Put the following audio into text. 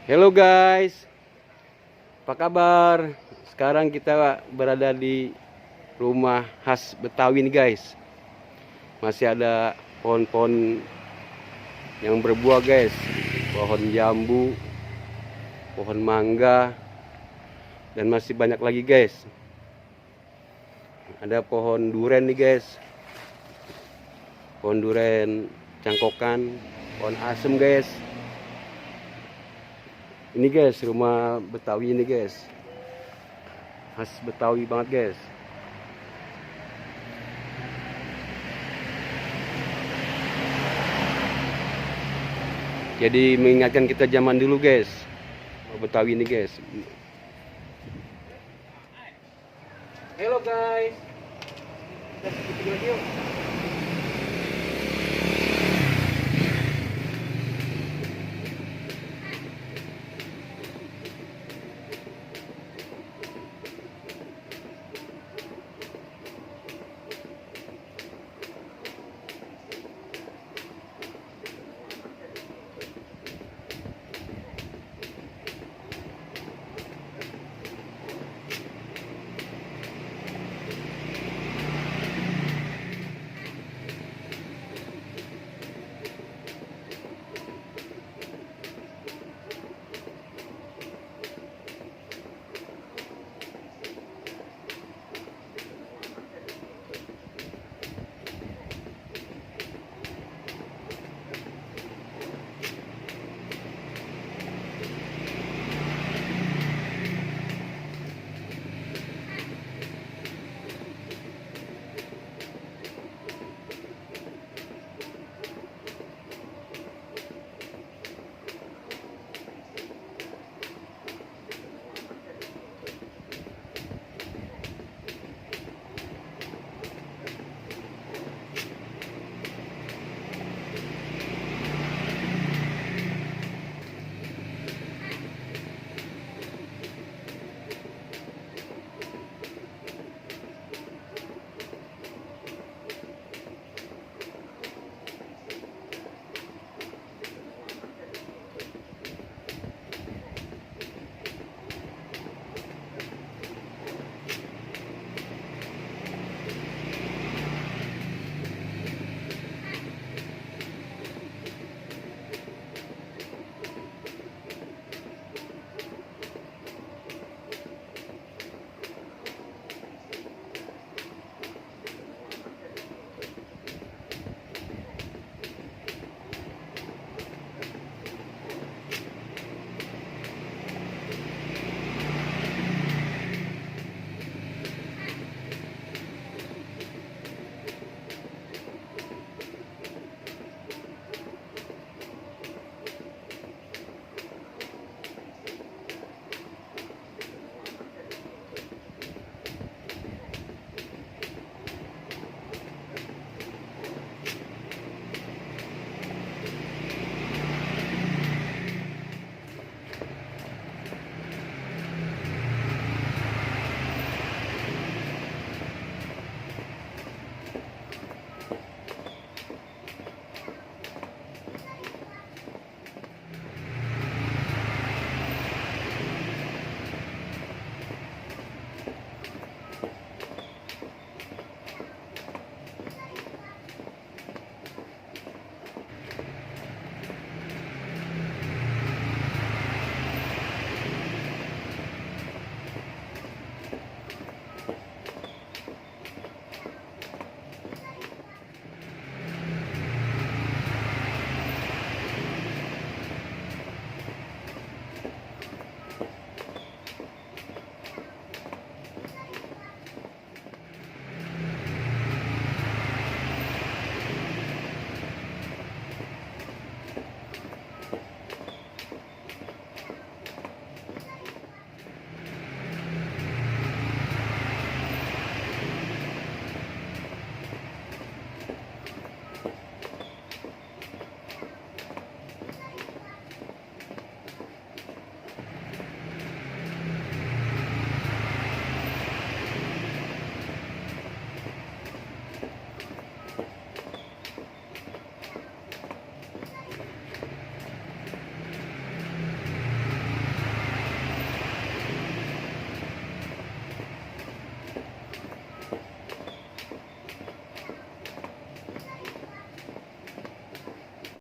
Halo guys, apa kabar? Sekarang kita berada di rumah khas Betawi nih guys. Masih ada pohon-pohon yang berbuah guys. Pohon jambu, pohon mangga, dan masih banyak lagi guys. Ada pohon duren nih guys. Pohon duren cangkokan, pohon asem guys. Ini guys, rumah Betawi ini guys. Khas Betawi banget guys. Jadi mengingatkan kita zaman dulu guys. Betawi ini guys. Halo guys. Kita sedikit lagi yuk.